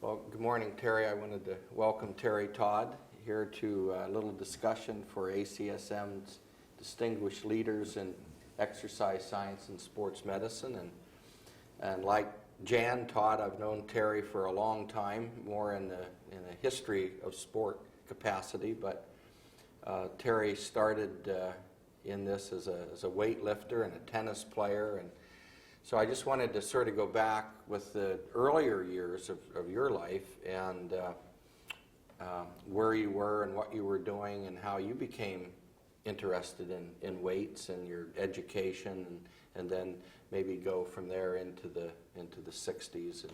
Well, good morning, Terry. I wanted to welcome Terry Todd here to a little discussion for ACSM's distinguished leaders in exercise science and sports medicine. And like Jan, Todd, I've known Terry for a long time, more in a history of sport capacity, but Terry started in this as a weightlifter and a tennis player, and so I just wanted to sort of go back with the earlier years of your life and where you were and what you were doing and how you became interested in weights and your education, and then maybe go from there into the 60s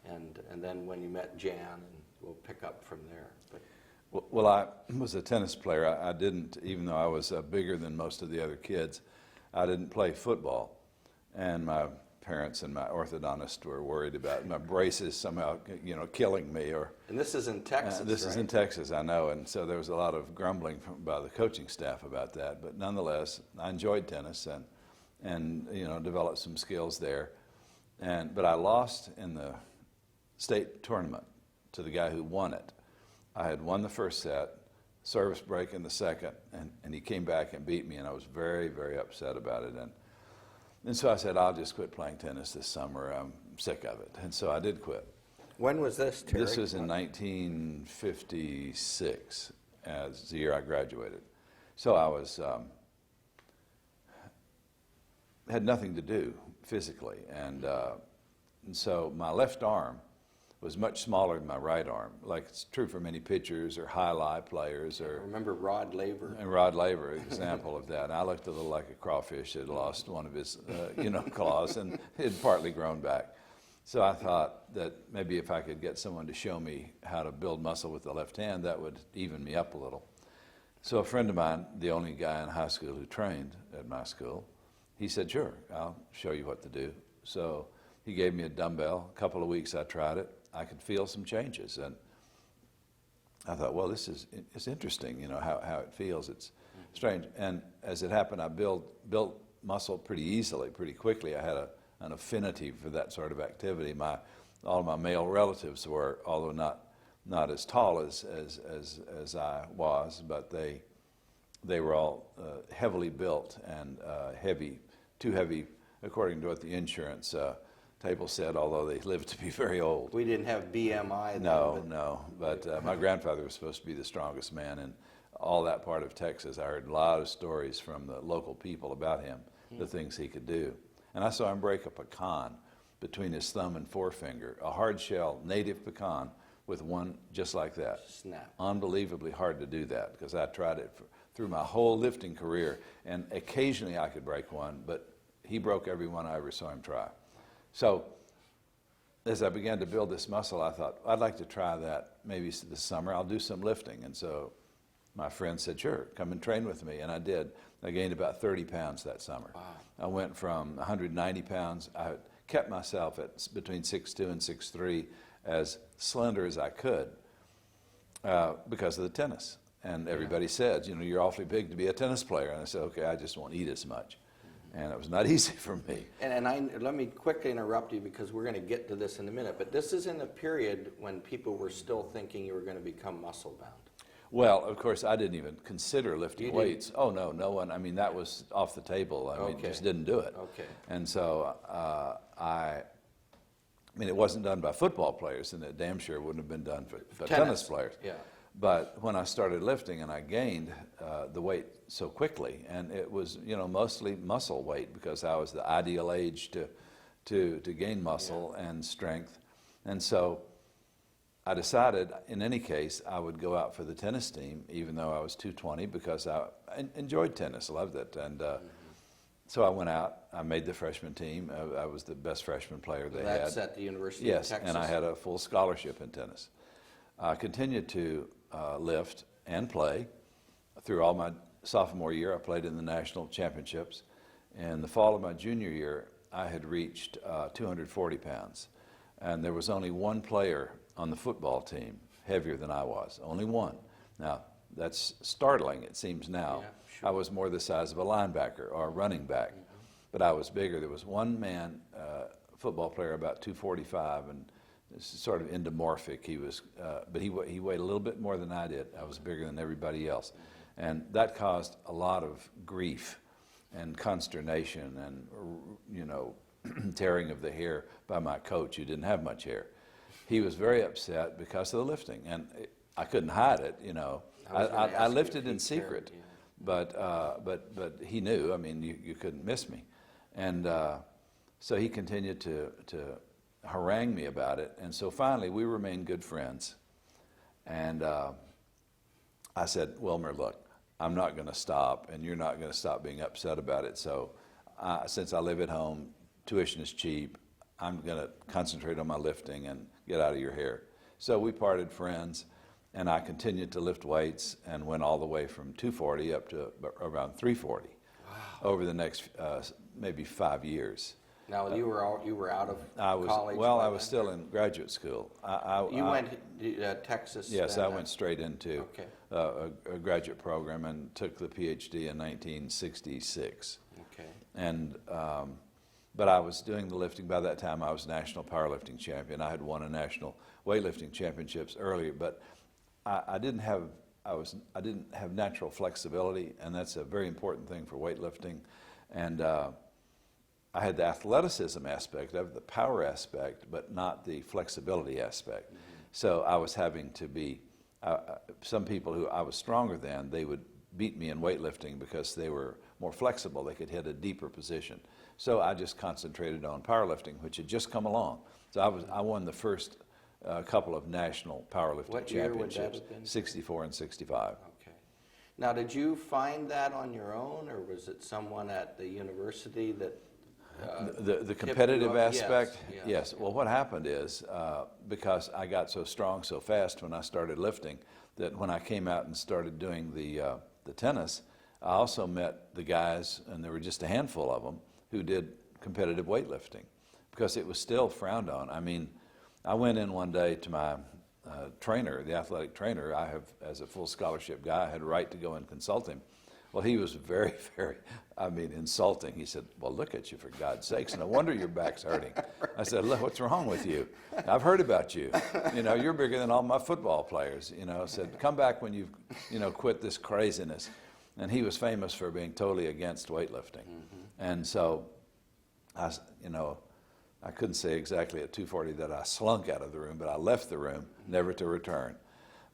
and then when you met Jan, and we'll pick up from there. But well, I was a tennis player. I didn't, even though I was bigger than most of the other kids, I didn't play football. And my parents and my orthodontist were worried about my braces somehow, killing me. And this is in Texas, This right? is in Texas, I know. And so there was a lot of grumbling by the coaching staff about that. But nonetheless, I enjoyed tennis and developed some skills there. But I lost in the state tournament to the guy who won it. I had won the first set, service break in the second, and he came back and beat me, and I was very, very upset about it. And so I said, I'll just quit playing tennis this summer. I'm sick of it. And so I did quit. When was this, Terry? This was in 1956, as the year I graduated. So I was had nothing to do physically. And so my left arm was much smaller than my right arm, like it's true for many pitchers or high-lie players. Or I remember Rod Laver. And Rod Laver, example of that. And I looked a little like a crawfish that had lost one of his, claws, and it had partly grown back. So I thought that maybe if I could get someone to show me how to build muscle with the left hand, that would even me up a little. So a friend of mine, the only guy in high school who trained at my school, he said, sure, I'll show you what to do. So he gave me a dumbbell. A couple of weeks I tried it. I could feel some changes, and I thought, well, it's interesting, how it feels. It's strange. And as it happened, I built muscle pretty easily, pretty quickly. I had an affinity for that sort of activity. All of my male relatives were, although not as tall as I was, but they were all heavily built and too heavy, according to what the insurance table said, although they lived to be very old. We didn't have BMI then. No. But my grandfather was supposed to be the strongest man in all that part of Texas. I heard a lot of stories from the local people about him, the things he could do. And I saw him break a pecan between his thumb and forefinger, a hard shell native pecan with one just like that. Snap. Unbelievably hard to do that, because I tried it through my whole lifting career, and occasionally I could break one, but he broke every one I ever saw him try. So as I began to build this muscle, I thought, I'd like to try that maybe this summer. I'll do some lifting. And so my friend said, sure, come and train with me. And I did. I gained about 30 pounds that summer. Wow. I went from 190 pounds. I kept myself at between 6'2" and 6'3", as slender as I could because of the tennis. And everybody said, you're awfully big to be a tennis player. And I said, okay, I just won't eat as much. And it was not easy for me. And let me quickly interrupt you, because we're going to get to this in a minute. But this is in a period when people were still thinking you were going to become muscle-bound. Well, of course, I didn't even consider lifting weights. Oh, no one. I mean, that was off the table. I mean, just didn't do it. Okay. And so it wasn't done by football players, and it damn sure wouldn't have been done for tennis players. Yeah. But when I started lifting and I gained the weight so quickly, and it was mostly muscle weight, because I was the ideal age to gain muscle and strength, and so I decided in any case I would go out for the tennis team, even though I was 220, because I enjoyed tennis, loved it, and so I went out. I made the freshman team. I was the best freshman player they had. That's at the University of Texas. Yes, and I had a full scholarship in tennis. I continued to lift and play through all my sophomore year. I played in the national championships. In the fall of my junior year, I had reached 240 pounds. And there was only one player on the football team heavier than I was, only one. Now, that's startling, it seems now. Yeah, sure. I was more the size of a linebacker or a running back, but I was bigger. There was one man, football player, about 245, and sort of endomorphic. He was, but he weighed a little bit more than I did. I was bigger than everybody else, and that caused a lot of grief and consternation and, you know, tearing of the hair by my coach, who didn't have much hair. He was very upset because of the lifting, and I couldn't hide it. You know, I lifted in secret, but he knew. I mean, you couldn't miss me, and so he continued to harangue me about it, and so finally we remained good friends. And I said, Wilmer, look, I'm not going to stop, and you're not going to stop being upset about it. So since I live at home, tuition is cheap, I'm going to concentrate on my lifting and get out of your hair. So we parted friends, and I continued to lift weights and went all the way from 240 up to around 340 over the next maybe 5 years. Now you were out of college. Well, I was still in graduate school. You went to Texas. Yes, then, I went straight into a graduate program and took the Ph.D. in 1966. Okay. And but I was doing the lifting. By that time, I was national powerlifting champion. I had won a national weightlifting championships earlier, but I didn't have natural flexibility, and that's a very important thing for weightlifting. And I had the athleticism aspect of the power aspect, but not the flexibility aspect. Mm-hmm. So I was having to be, some people who I was stronger than, they would beat me in weightlifting because they were more flexible. They could hit a deeper position. So I just concentrated on powerlifting, which had just come along. So I won the first couple of national powerlifting championships, 64 and 65. Okay. Now, did you find that on your own, or was it someone at the university that the competitive aspect? Yes. Well, what happened is, because I got so strong so fast when I started lifting, that when I came out and started doing the tennis, I also met the guys, and there were just a handful of them, who did competitive weightlifting, because it was still frowned on. I mean, I went in one day to my trainer, the athletic trainer. I have, as a full scholarship guy, I had a right to go and consult him. Well, he was very, very, insulting. He said, well, look at you, for God's sakes. No wonder your back's hurting. I said, look, what's wrong with you? I've heard about you. You know, you're bigger than all my football players. You know, said, come back when you've, quit this craziness. And he was famous for being totally against weightlifting. Mm-hmm. And so, I couldn't say exactly at 240 that I slunk out of the room, but I left the room, never to return.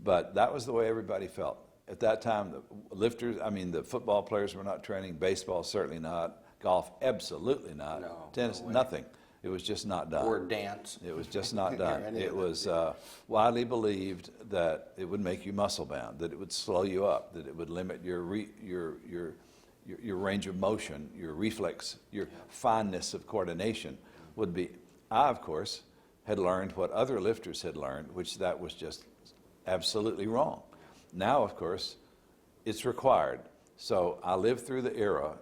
But that was the way everybody felt. At that time, the lifters, the football players were not training, baseball certainly not, golf absolutely not, tennis, nothing. It was just not done. Or dance. It was just not done. It was widely believed that it would make you muscle bound, that it would slow you up, that it would limit your range of motion, your reflex, your fineness of coordination would be. I, of course, had learned what other lifters had learned, which that was just absolutely wrong. Now, of course, it's required. So I lived through the era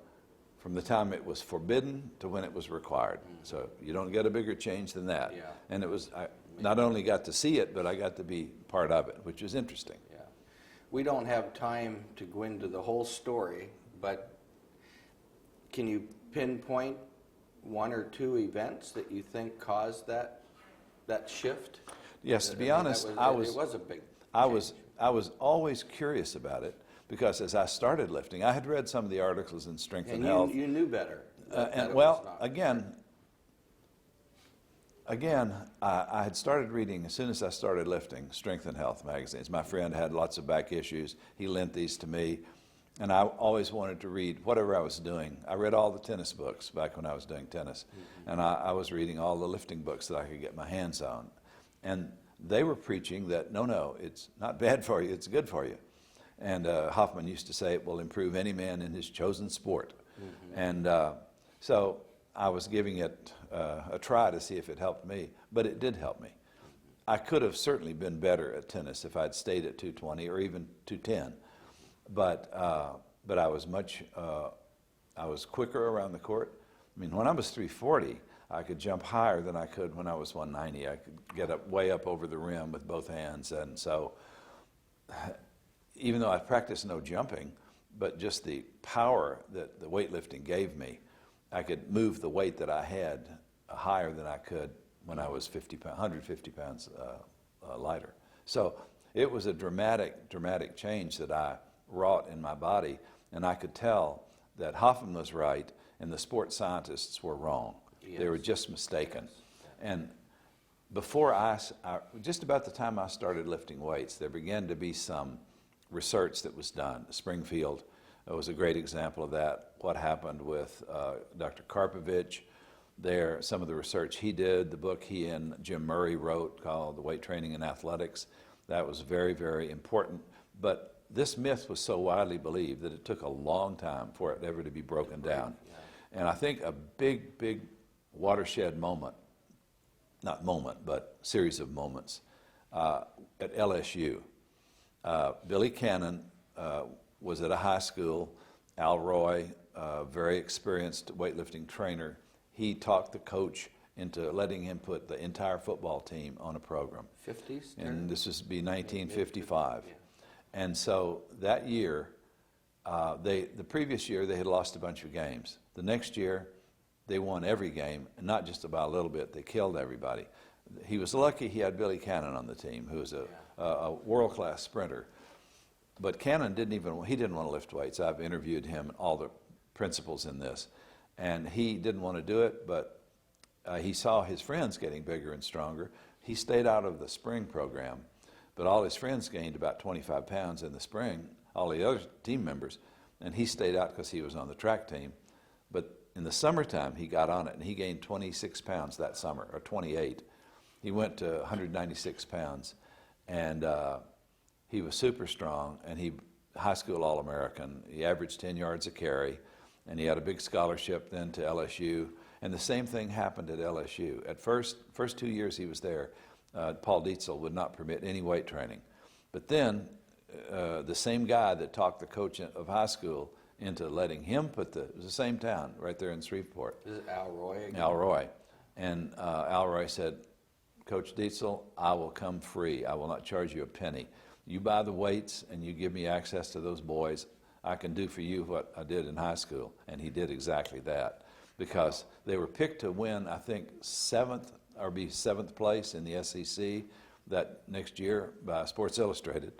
from the time it was forbidden to when it was required. Mm-hmm. So you don't get a bigger change than that. Yeah. And it was, I not only got to see it, but I got to be part of it, which was interesting. Yeah. We don't have time to go into the whole story, but can you pinpoint one or two events that you think caused that shift? Yes, to be honest, it was a big change. I was always curious about it, because as I started lifting, I had read some of the articles in Strength and Health. You knew better. Again, I had started reading, as soon as I started lifting, Strength and Health magazines. My friend had lots of back issues. He lent these to me, and I always wanted to read whatever I was doing. I read all the tennis books back when I was doing tennis, mm-hmm. and I was reading all the lifting books that I could get my hands on. And they were preaching that, no, it's not bad for you, it's good for you. And Hoffman used to say it will improve any man in his chosen sport. Mm-hmm. And so I was giving it a try to see if it helped me, but it did help me. I could have certainly been better at tennis if I'd stayed at 220 or even 210, but I was I was quicker around the court. I mean, when I was 340, I could jump higher than I could when I was 190. I could get way up over the rim with both hands. And so even though I practiced no jumping, but just the power that the weightlifting gave me, I could move the weight that I had higher than I could when I was 150 pounds lighter. So it was a dramatic change that I wrought in my body, and I could tell that Hoffman was right and the sports scientists were wrong. Yes. They were just mistaken. Yes. And just about the time I started lifting weights, there began to be some research that was done. Springfield was a great example of that. What happened with Dr. Karpovich there, some of the research he did, the book he and Jim Murray wrote called The Weight Training in Athletics, that was very, very important. But this myth was so widely believed that it took a long time for it ever to be broken down. And I think a big watershed moment, not moment, but series of moments at LSU. Billy Cannon was at a high school. Al Roy, very experienced weightlifting trainer, he talked the coach into letting him put the entire football team on a program. 50s? And this would be 1955. Yeah. And so that year, the previous year, they had lost a bunch of games. The next year, they won every game, and not just about a little bit. They killed everybody. He was lucky he had Billy Cannon on the team, who was a world-class sprinter. But Cannon didn't want to lift weights. I've interviewed him and all the principals in this. And he didn't want to do it, but he saw his friends getting bigger and stronger. He stayed out of the spring program, but all his friends gained about 25 pounds in the spring, all the other team members, and he stayed out because he was on the track team. But in the summertime, he got on it, and he gained 26 pounds that summer, or 28. He went to 196 pounds, and he was super strong, and he high school All-American. He averaged 10 yards a carry, and he had a big scholarship then to LSU. And the same thing happened at LSU. At first 2 years he was there, Paul Dietzel would not permit any weight training. But then the same guy that talked the coach of high school into letting him it was the same town right there in Shreveport. Is it Al Roy again? Al Roy. And Al Roy said, Coach Dietzel, I will come free. I will not charge you a penny. You buy the weights and you give me access to those boys. I can do for you what I did in high school. And he did exactly that, because they were picked to win, I think, seventh place in the SEC that next year by Sports Illustrated.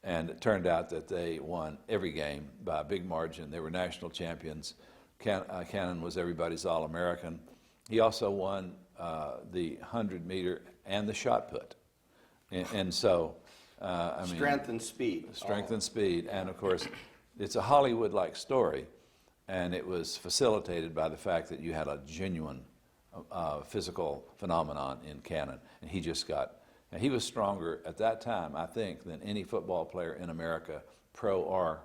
And it turned out that they won every game by a big margin. They were national champions. Cannon was everybody's All-American. He also won the 100-meter and the shot put. And so, I mean... Strength and speed. Strength and speed. And, of course, it's a Hollywood-like story, and it was facilitated by the fact that you had a genuine physical phenomenon in Cannon. And he just got... And he was stronger at that time, I think, than any football player in America, pro or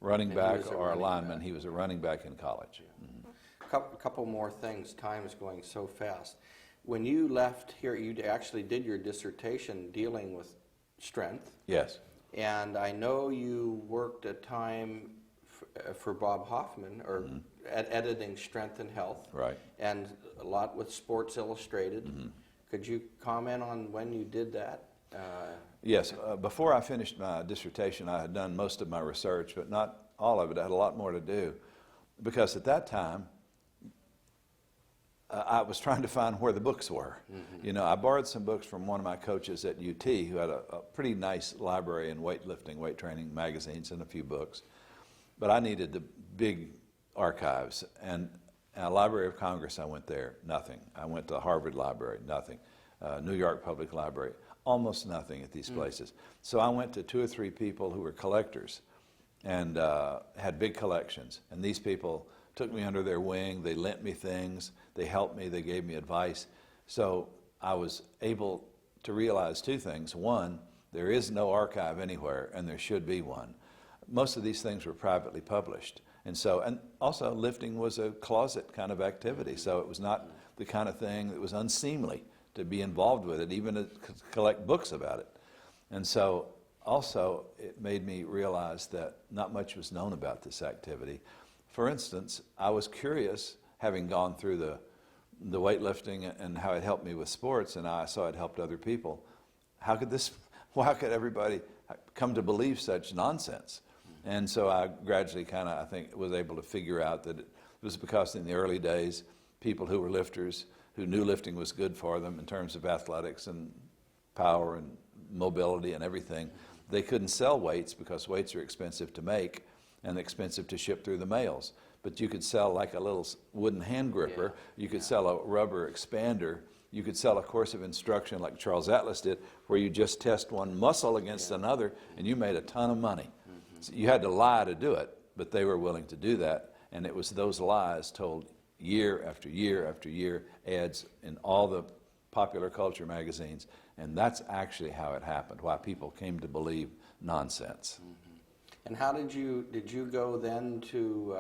running back or lineman. He was a running back in college. Yeah. Mm-hmm. Couple more things. Time is going so fast. When you left here, you actually did your dissertation dealing with strength. Yes. And I know you worked a time for Bob Hoffman, or at editing Strength and Health. Right. And a lot with Sports Illustrated. Mm-hmm. Could you comment on when you did that? Yes. Before I finished my dissertation, I had done most of my research, but not all of it. I had a lot more to do, because at that time, I was trying to find where the books were. Mm-hmm. You know, I borrowed some books from one of my coaches at UT, who had a pretty nice library in weightlifting, weight training magazines, and a few books. But I needed the big archives. And Library of Congress, I went there, nothing. I went to Harvard Library, nothing. New York Public Library, almost nothing at these places. So I went to 2 or 3 people who were collectors and had big collections. And these people took me under their wing. They lent me things. They helped me. They gave me advice. So I was able to realize 2 things. One, there is no archive anywhere, and there should be one. Most of these things were privately published. And also lifting was a closet kind of activity, so it was not the kind of thing that was unseemly to be involved with it, even to collect books about it. And so also it made me realize that not much was known about this activity. For instance, I was curious, having gone through the weightlifting and how it helped me with sports, and I saw it helped other people. Why could everybody come to believe such nonsense? And so I gradually I think, was able to figure out that it was because in the early days, people who were lifters, who knew lifting was good for them in terms of athletics and power and mobility and everything. They couldn't sell weights because weights are expensive to make and expensive to ship through the mails. But you could sell like a little wooden hand gripper. You could sell a rubber expander. You could sell a course of instruction like Charles Atlas did, where you just test one muscle against another, and you made a ton of money. So you had to lie to do it, but they were willing to do that. And it was those lies told year after year after year, ads in all the popular culture magazines. And that's actually how it happened, why people came to believe nonsense. And how did you go then to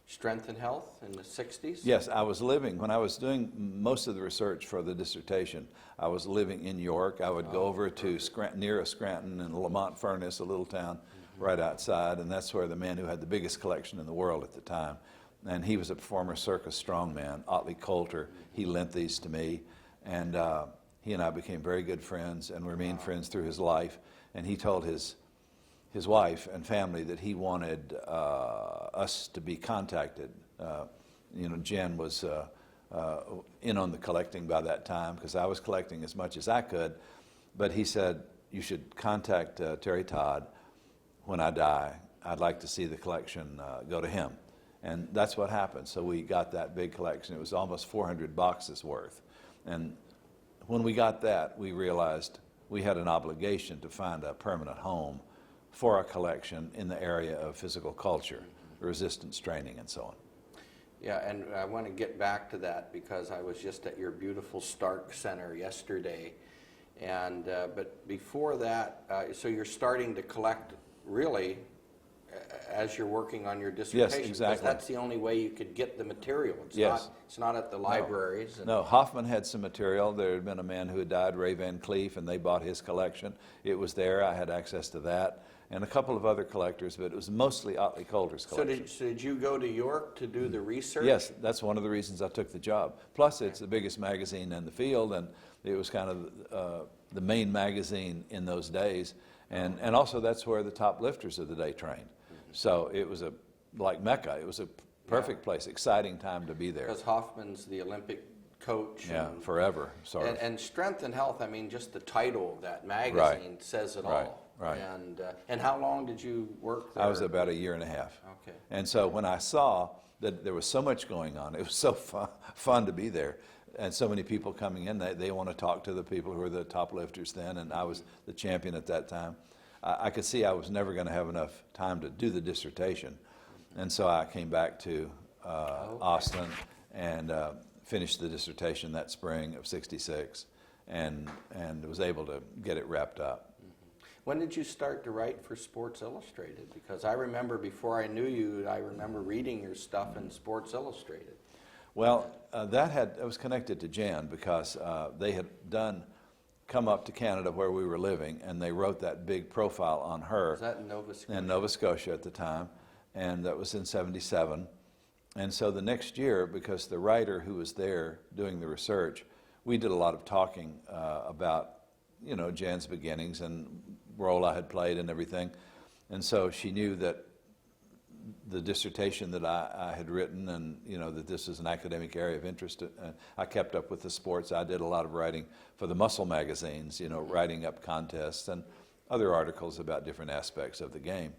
Strength and Health in the 60s? Yes, I was living, when I was doing most of the research for the dissertation, I was living in York. I would go over to near Scranton and Lamont Furnace, a little town right outside, and that's where the man who had the biggest collection in the world at the time, and he was a former circus strongman, Otley Coulter. He lent these to me, and he and I became very good friends and remained friends through his life. And he told his wife and family that he wanted us to be contacted. Jen was in on the collecting by that time because I was collecting as much as I could. But he said, you should contact Terry Todd when I die. I'd like to see the collection go to him. And that's what happened. So we got that big collection. It was almost 400 boxes worth. And when we got that, we realized we had an obligation to find a permanent home for a collection in the area of physical culture, resistance training, and so on. Yeah, and I want to get back to that because I was just at your beautiful Stark Center yesterday. And but before that, so you're starting to collect really as you're working on your dissertation. Yes, exactly. Because that's the only way you could get the material. It's not at the libraries. No, Hoffman had some material. There had been a man who had died, Ray Van Cleef, and they bought his collection. It was there. I had access to that. And a couple of other collectors, but it was mostly Otley Coulter's collection. So did you go to York to do the research? Yes, that's one of the reasons I took the job. Plus, it's the biggest magazine in the field, and it was kind of the main magazine in those days. And also that's where the top lifters of the day trained. So it was like Mecca. It was a perfect place, exciting time to be there. Because Hoffman's the Olympic coach. Yeah, forever, sort of. And Strength and Health, I mean, just the title of that magazine says it all. Right. And how long did you work there? I was about a year and a half. Okay. And so when I saw that there was so much going on, it was so fun to be there. And so many people coming in, they want to talk to the people who were the top lifters then, and I was the champion at that time. I could see I was never going to have enough time to do the dissertation. And so I came back to Austin and finished the dissertation that spring of '66 and was able to get it wrapped up. When did you start to write for Sports Illustrated? Because I remember before I knew you, I remember reading your stuff in Sports Illustrated. Well, that was connected to Jan because they had come up to Canada where we were living, and they wrote that big profile on her. Was that in Nova Scotia? In Nova Scotia at the time, and that was in '77. And so the next year, because the writer who was there doing the research, we did a lot of talking about, Jan's beginnings and role I had played and everything. And so she knew that the dissertation that I had written and, that this is an academic area of interest. I kept up with the sports. I did a lot of writing for the muscle magazines, writing up contests and other articles about different aspects of the game.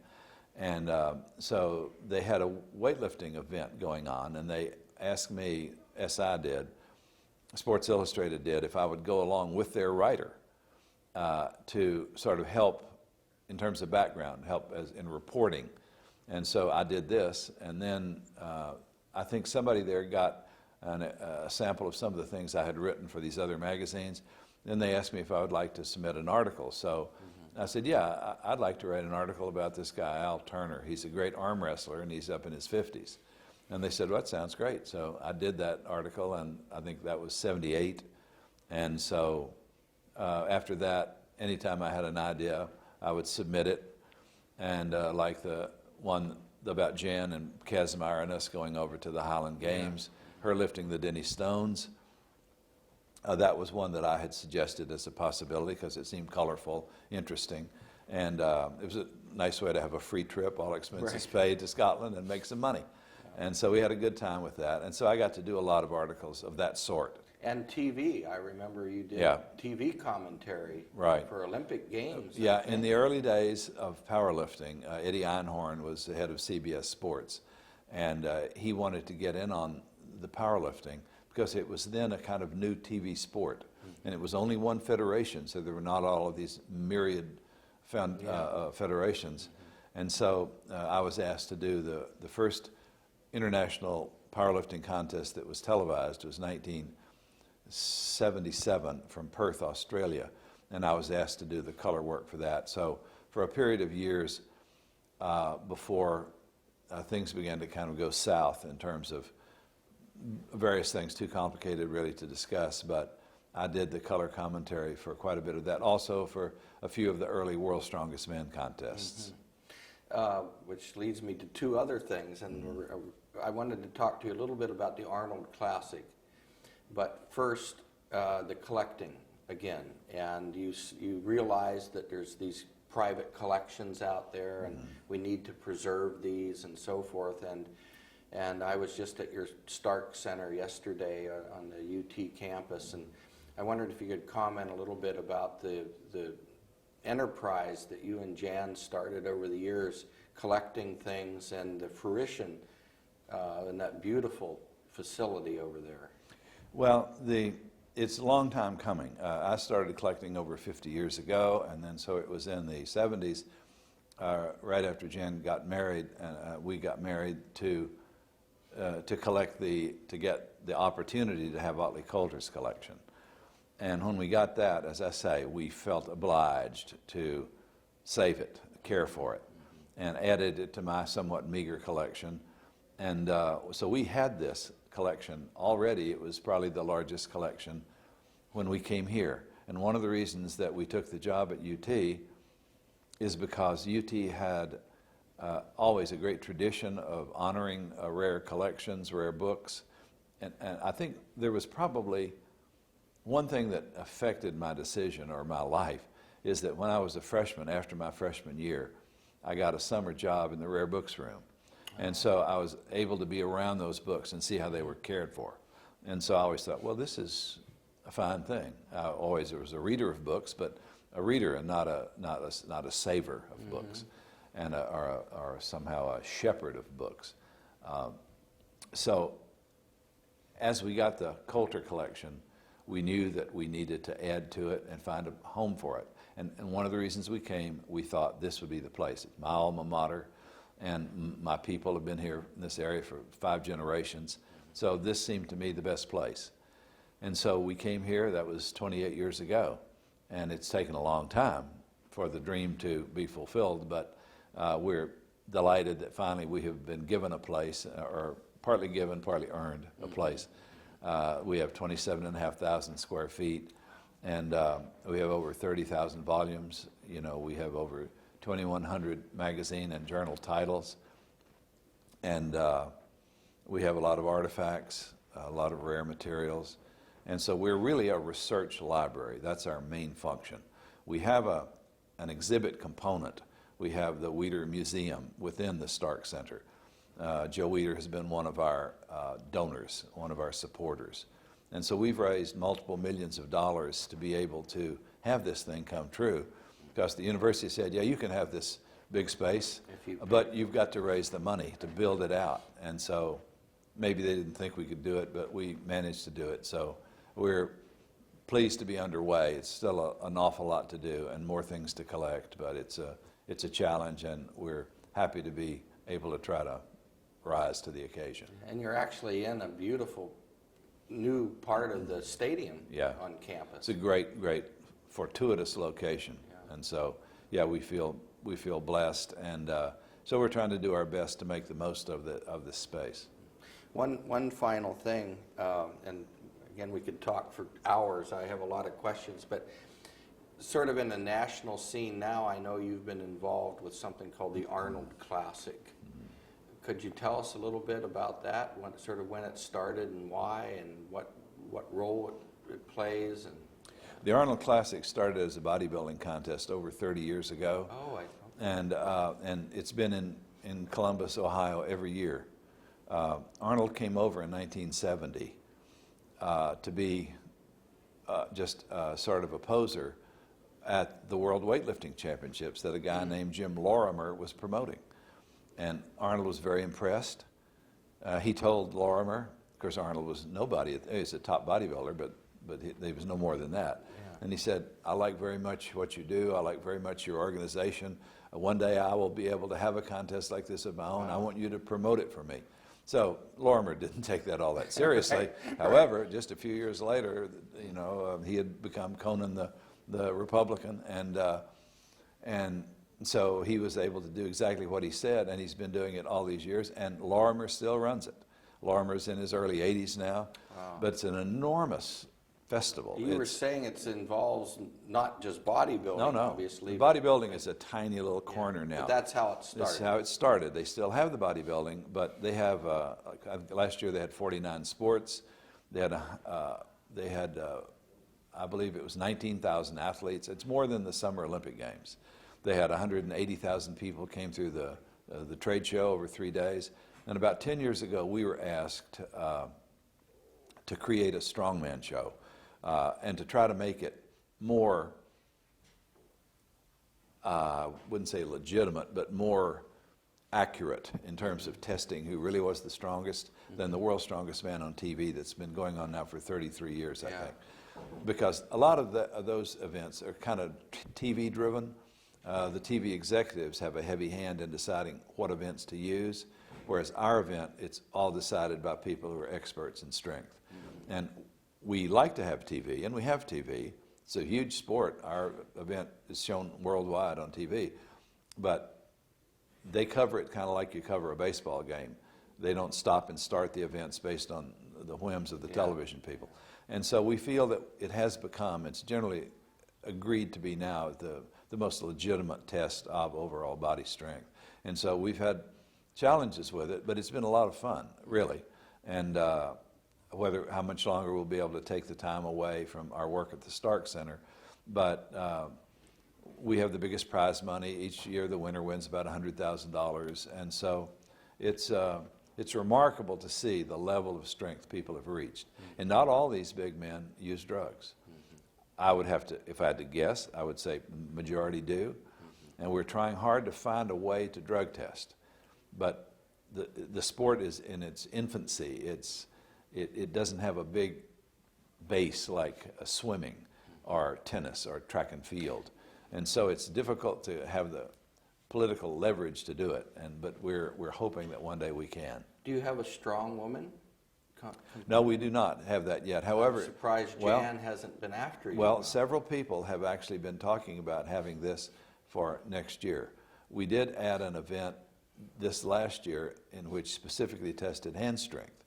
And so they had a weightlifting event going on, and they asked me, SI did, Sports Illustrated did, if I would go along with their writer to sort of help in terms of background, help in reporting. And so I did this, and then I think somebody there got a sample of some of the things I had written for these other magazines. Then they asked me if I would like to submit an article. So I said, yeah, I'd like to write an article about this guy, Al Turner. He's a great arm wrestler, and he's up in his 50s. And they said, well, that sounds great. So I did that article, and I think that was '78. And so after that, anytime I had an idea, I would submit it. And like the one about Jan and Casimir and us going over to the Highland Games, her lifting the Denny Stones. That was one that I had suggested as a possibility because it seemed colorful, interesting, and it was a nice way to have a free trip, all expenses paid to Scotland and make some money. And so we had a good time with that. And so I got to do a lot of articles of that sort. And TV, I remember you did Yeah. TV commentary Right. for Olympic Games. I Yeah, think. in the early days of powerlifting, Eddie Einhorn was the head of CBS Sports, and he wanted to get in on the powerlifting because it was then a kind of new TV sport, and it was only one federation, so there were not all of these myriad federations. And so I was asked to do the first international powerlifting contest that was televised. It was 1977 from Perth, Australia, and I was asked to do the color work for that. So for a period of years before things began to kind of go south in terms of various things, too complicated really to discuss, but I did the color commentary for quite a bit of that, also for a few of the early World's Strongest Men contests. Which leads me to two other things, and I wanted to talk to you a little bit about the Arnold Classic. But first, the collecting again, and you realize that there's these private collections out there, and we need to preserve these and so forth. And I was just at your Stark Center yesterday on the UT campus, and I wondered if you could comment a little bit about the enterprise that you and Jan started over the years, collecting things, and the fruition in that beautiful facility over there. Well, it's a long time coming. I started collecting over 50 years ago, and then so it was in the 70s, right after Jan got married, we got married to get the opportunity to have Otley Coulter's collection. And when we got that, as I say, we felt obliged to save it, care for it, and added it to my somewhat meager collection. And so we had this collection already. It was probably the largest collection when we came here. And one of the reasons that we took the job at UT is because UT had always a great tradition of honoring rare collections, rare books. And I think there was probably one thing that affected my decision or my life is that when I was a freshman, after my freshman year, I got a summer job in the rare books room. And so I was able to be around those books and see how they were cared for. And so I always thought, well, this is a fine thing. I always was a reader of books, but a reader and not a saver of books, and or somehow a shepherd of books. So as we got the Coulter collection, we knew that we needed to add to it and find a home for it. And one of the reasons we came, we thought this would be the place. It's my alma mater, and my people have been here in this area for 5 generations. So this seemed to me the best place. And so we came here, that was 28 years ago. And it's taken a long time for the dream to be fulfilled, but we're delighted that finally we have been given a place, or partly given, partly earned a place. We have 27,500 square feet, and we have over 30,000 volumes. You know, we have over 2,100 magazine and journal titles, and we have a lot of artifacts, a lot of rare materials, and so we're really a research library. That's our main function. We have an exhibit component. We have the Weider Museum within the Stark Center. Joe Weider has been one of our donors, one of our supporters. And so we've raised multiple millions of dollars to be able to have this thing come true, because the university said, yeah, you can have this big space, but you've got to raise the money to build it out. And so maybe they didn't think we could do it, but we managed to do it. So we're pleased to be underway. It's still an awful lot to do and more things to collect, but it's a challenge, and we're happy to be able to try to rise to the occasion. And you're actually in a beautiful new part of the stadium on campus. It's a great fortuitous location. Yeah. And so, yeah, we feel blessed, and so we're trying to do our best to make the most of this space. One final thing, and again, we could talk for hours. I have a lot of questions, but sort of in the national scene now, I know you've been involved with something called the Arnold Classic. Could you tell us a little bit about that, when it started and why, and what role it plays? And the Arnold Classic started as a bodybuilding contest over 30 years ago. Oh, and it's been in Columbus, Ohio every year Arnold came over in 1970 to be just sort of a poser at the World Weightlifting Championships that a guy named Jim Lorimer was promoting. And Arnold was very impressed. He told Lorimer, of course Arnold was nobody, he was a top bodybuilder, but he was no more than that. Yeah. And he said, I like very much what you do, I like very much your organization. One day I will be able to have a contest like this of my own. Wow. I want you to promote it for me. So Lorimer didn't take that all that seriously. However, just a few years later, you know, he had become Conan the Republican, and so he was able to do exactly what he said, and he's been doing it all these years, and Lorimer still runs it. Lorimer's in his early 80s now, wow. But it's an enormous festival. You were saying it involves not just bodybuilding, no, obviously. Bodybuilding is a tiny little corner now. But that's how it started. That's how it started. They still have the bodybuilding, but they have, last year they had 49 sports. They had, I believe it was 19,000 athletes. It's more than the Summer Olympic Games. They had 180,000 people came through the trade show over 3 days. And about 10 years ago, we were asked to create a strongman show and to try to make it more, wouldn't say legitimate, but more accurate in terms of testing who really was the strongest than the world's strongest man on TV that's been going on now for 33 years, I think. Because a lot of those events are kind of TV driven. The TV executives have a heavy hand in deciding what events to use, whereas our event, it's all decided by people who are experts in strength. And we like to have TV, and we have TV. It's a huge sport. Our event is shown worldwide on TV. But they cover it kind of like you cover a baseball game. They don't stop and start the events based on the whims of the television people. And so we feel that it has become, it's generally agreed to be now the most legitimate test of overall body strength. And so we've had challenges with it, but it's been a lot of fun, really. And how much longer we'll be able to take the time away from our work at the Stark Center. But we have the biggest prize money. Each year the winner wins about $100,000. And so it's remarkable to see the level of strength people have reached. And not all these big men use drugs. I would have to, if I had to guess, I would say majority do. And we're trying hard to find a way to drug test. But the sport is in its infancy. It doesn't have a big base like swimming or tennis or track and field. And so it's difficult to have the political leverage to do it. But we're hoping that one day we can. Do you have a strong woman? No, we do not have that yet. However, I'm surprised Jan hasn't been after you. Well, several people have actually been talking about having this for next year. We did add an event this last year in which specifically tested hand strength.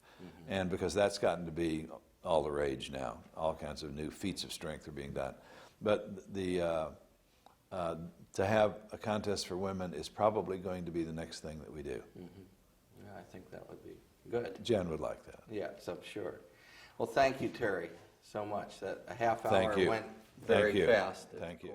And because that's gotten to be all the rage now, all kinds of new feats of strength are being done. But to have a contest for women is probably going to be the next thing that we do. Yeah, I think that would be good. Jen would like that. Yes, I'm sure. Well, thank you, Terry, so much. That a half hour Thank you. went very fast. Thank you.